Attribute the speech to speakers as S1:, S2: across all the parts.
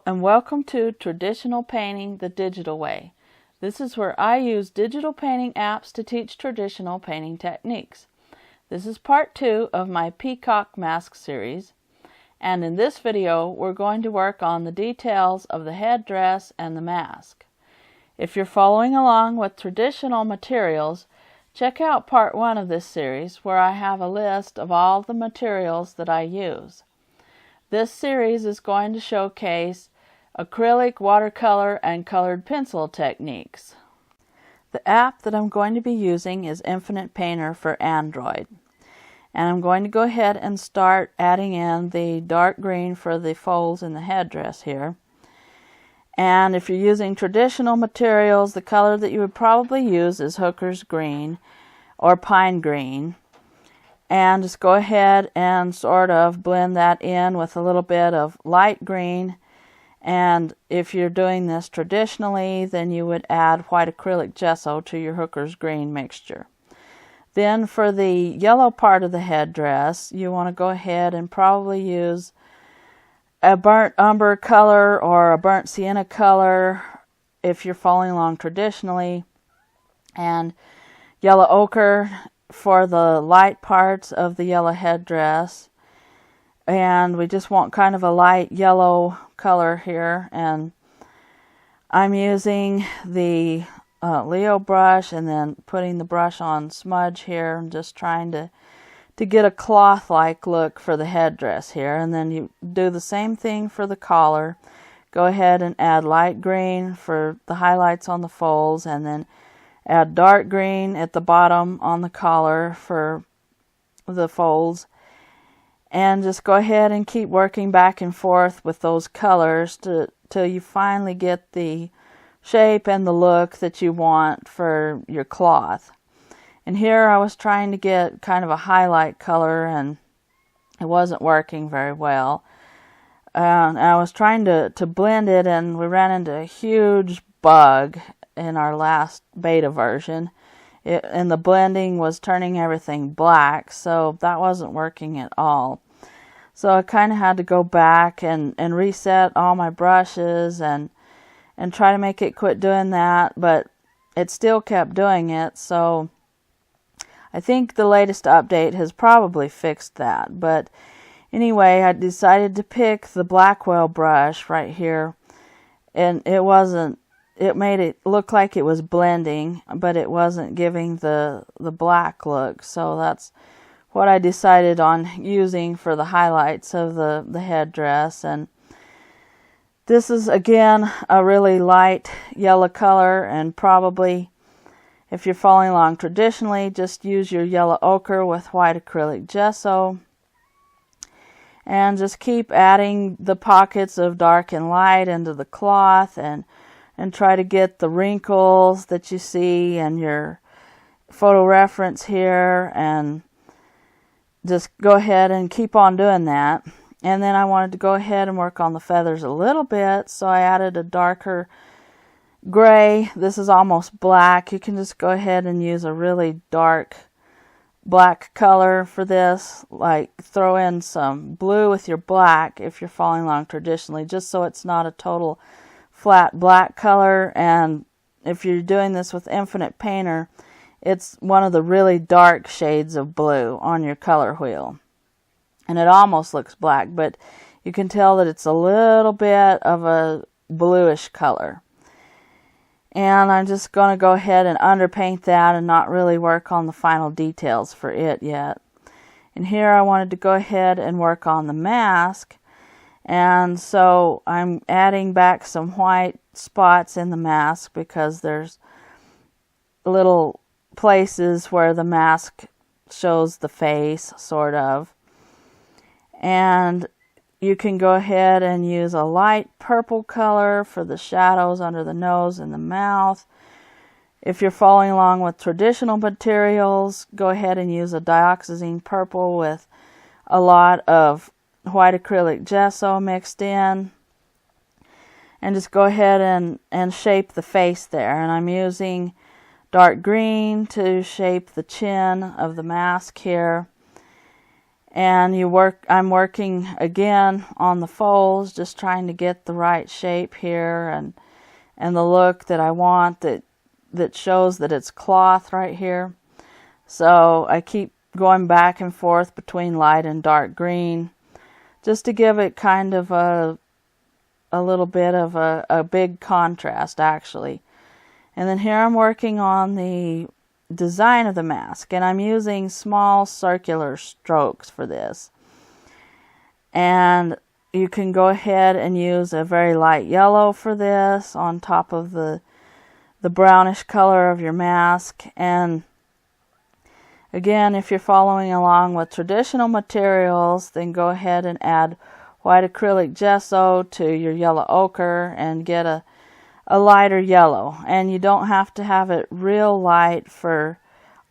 S1: and welcome to Traditional Painting the Digital Way. This is where I use digital painting apps to teach traditional painting techniques. This is part 2 of my Peacock mask series, and in this video we're going to work on the details of the headdress and the mask. If you're following along with traditional materials, check out part 1 of this series where I have a list of all the materials that I use. This series is going to showcase acrylic, watercolor, and colored pencil techniques. The app that I'm going to be using is Infinite Painter for Android. And I'm going to go ahead and start adding in the dark green for the folds in the headdress here. And if you're using traditional materials, the color that you would probably use is Hooker's green or pine green. And just go ahead and sort of blend that in with a little bit of light green. And if you're doing this traditionally, then you would add white acrylic gesso to your Hooker's green mixture. Then for the yellow part of the headdress, you want to go ahead and probably use a burnt umber color or a burnt sienna color if you're following along traditionally, and yellow ochre for the light parts of the yellow headdress. And we just want kind of a light yellow color here, and I'm using the Leo brush and then putting the brush on smudge here and just trying to get a cloth-like look for the headdress here. And then you do the same thing for the collar. Go ahead and add light green for the highlights on the folds, and then add dark green at the bottom on the collar for the folds. And just go ahead and keep working back and forth with those colors till you finally get the shape and the look that you want for your cloth. And here I was trying to get kind of a highlight color, and it wasn't working very well. And I was trying to blend it, and we ran into a huge bug in our last beta version. And the blending was turning everything black, so that wasn't working at all. So I kind of had to go back and reset all my brushes and try to make it quit doing that, but it still kept doing it. So I think the latest update has probably fixed that. But anyway, I decided to pick the Blackwell brush right here, and it made it look like it was blending, but it wasn't giving the black look. So that's what I decided on using for the highlights of the headdress. And this is again a really light yellow color, and probably if you're following along traditionally, just use your yellow ochre with white acrylic gesso. And just keep adding the pockets of dark and light into the cloth, and try to get the wrinkles that you see in your photo reference here, and just go ahead and keep on doing that. And then I wanted to go ahead and work on the feathers a little bit, so I added a darker gray. This is almost black. You can just go ahead and use a really dark black color for this, like throw in some blue with your black if you're following along traditionally, just so it's not a total flat black color. And if you're doing this with Infinite Painter, it's one of the really dark shades of blue on your color wheel, and it almost looks black, but you can tell that it's a little bit of a bluish color. And I'm just going to go ahead and underpaint that and not really work on the final details for it yet. And here I wanted to go ahead and work on the mask. And so I'm adding back some white spots in the mask because there's little places where the mask shows the face, sort of. And you can go ahead and use a light purple color for the shadows under the nose and the mouth. If you're following along with traditional materials, go ahead and use a dioxazine purple with a lot of white acrylic gesso mixed in. And just go ahead and shape the face there. And I'm using dark green to shape the chin of the mask here. And I'm working again on the folds, just trying to get the right shape here and the look that I want that shows that it's cloth right here. So I keep going back and forth between light and dark green just to give it kind of a little bit of a big contrast, actually. And then here I'm working on the design of the mask, and I'm using small circular strokes for this. And you can go ahead and use a very light yellow for this on top of the brownish color of your mask. And again, if you're following along with traditional materials, then go ahead and add white acrylic gesso to your yellow ochre and get a lighter yellow. And you don't have to have it real light for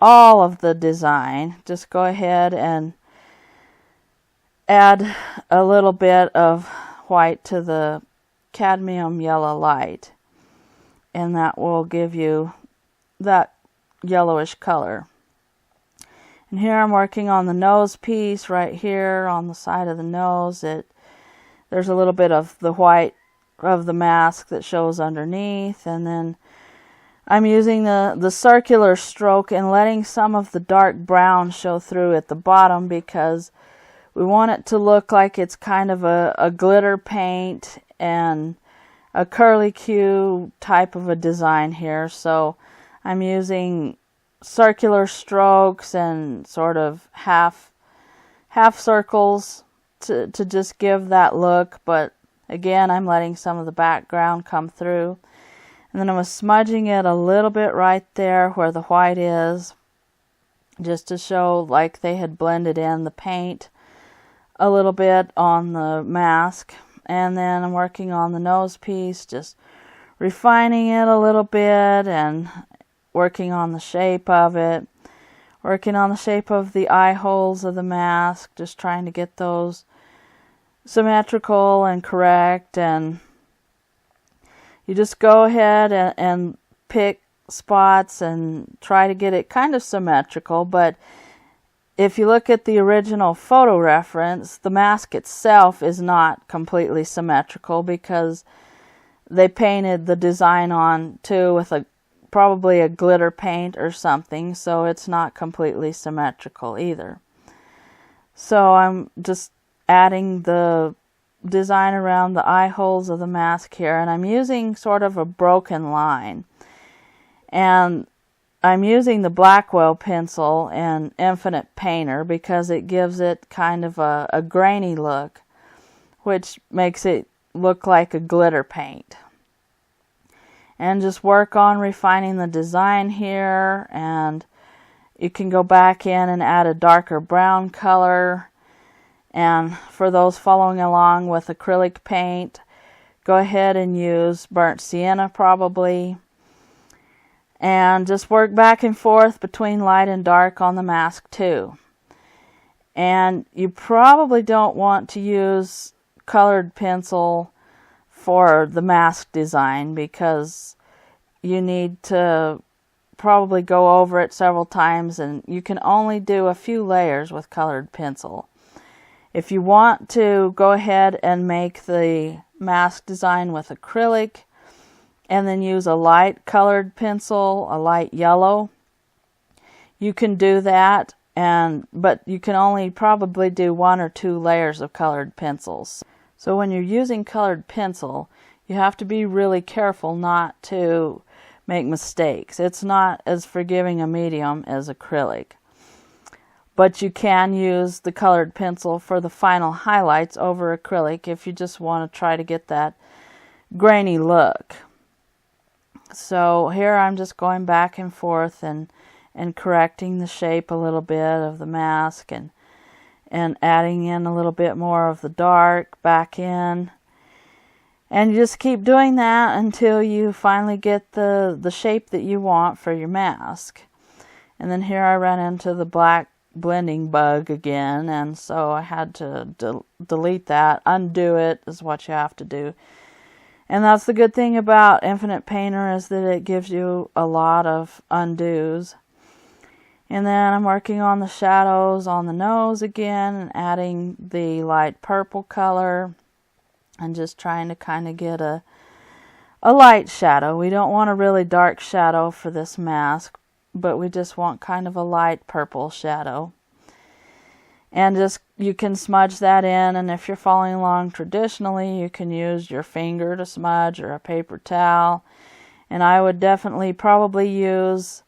S1: all of the design. Just go ahead and add a little bit of white to the cadmium yellow light, and that will give you that yellowish color. And here I'm working on the nose piece right here on the side of the nose. There's a little bit of the white of the mask that shows underneath, and then I'm using the circular stroke and letting some of the dark brown show through at the bottom, because we want it to look like it's kind of a glitter paint and a curlicue type of a design here. So I'm using circular strokes and sort of half circles to just give that look, but again, I'm letting some of the background come through. And then I was smudging it a little bit right there where the white is, just to show like they had blended in the paint a little bit on the mask. And then I'm working on the nose piece, just refining it a little bit and working on the shape of it, working on the shape of the eye holes of the mask, just trying to get those symmetrical and correct. And you just go ahead and pick spots and try to get it kind of symmetrical. But if you look at the original photo reference, the mask itself is not completely symmetrical, because they painted the design on too with probably a glitter paint or something, so it's not completely symmetrical either. So I'm just adding the design around the eye holes of the mask here, and I'm using sort of a broken line. And I'm using the Blackwell pencil and Infinite Painter because it gives it kind of a grainy look, which makes it look like a glitter paint. And just work on refining the design here, and you can go back in and add a darker brown color. And for those following along with acrylic paint, go ahead and use burnt sienna probably. And just work back and forth between light and dark on the mask too. And you probably don't want to use colored pencil for the mask design, because you need to probably go over it several times, and you can only do a few layers with colored pencil. If you want to go ahead and make the mask design with acrylic and then use a light colored pencil, a light yellow, you can do that, but you can only probably do 1 or 2 layers of colored pencils. So when you're using colored pencil, you have to be really careful not to make mistakes. It's not as forgiving a medium as acrylic. But you can use the colored pencil for the final highlights over acrylic if you just want to try to get that grainy look. So here I'm just going back and forth and correcting the shape a little bit of the mask and adding in a little bit more of the dark back in. And you just keep doing that until you finally get the shape that you want for your mask. And then here I ran into the black blending bug again, and so I had to delete that. Undo it is what you have to do. And that's the good thing about Infinite Painter, is that it gives you a lot of undos. And then I'm working on the shadows on the nose again and adding the light purple color and just trying to kind of get a light shadow. We don't want a really dark shadow for this mask, but we just want kind of a light purple shadow. And just you can smudge that in, and if you're following along traditionally, you can use your finger to smudge or a paper towel. And I would definitely probably use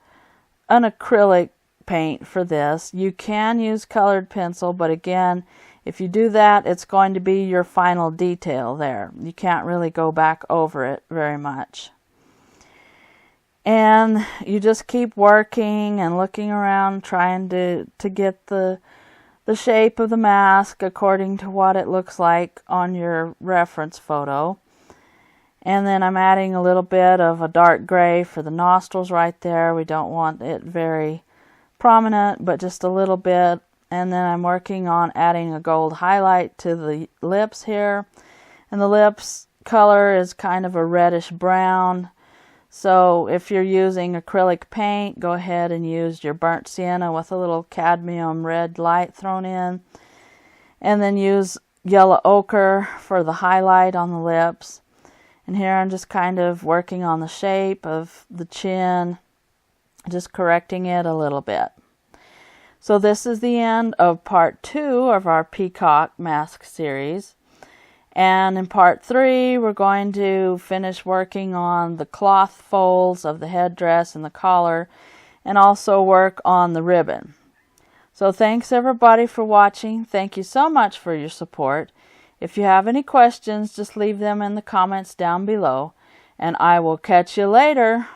S1: an acrylic paint for this. You can use colored pencil, but again, if you do that, it's going to be your final detail there. You can't really go back over it very much. And you just keep working and looking around, trying to get the shape of the mask according to what it looks like on your reference photo. And then I'm adding a little bit of a dark gray for the nostrils right there. We don't want it very prominent, but just a little bit. And then I'm working on adding a gold highlight to the lips here. And the lips color is kind of a reddish brown. So if you're using acrylic paint, go ahead and use your burnt sienna with a little cadmium red light thrown in. And then use yellow ochre for the highlight on the lips. And here I'm just kind of working on the shape of the chin, just correcting it a little bit. So this is the end of part 2 of our Peacock mask series. And in part 3, we're going to finish working on the cloth folds of the headdress and the collar, and also work on the ribbon. So thanks everybody for watching. Thank you so much for your support. If you have any questions, just leave them in the comments down below, and I will catch you later.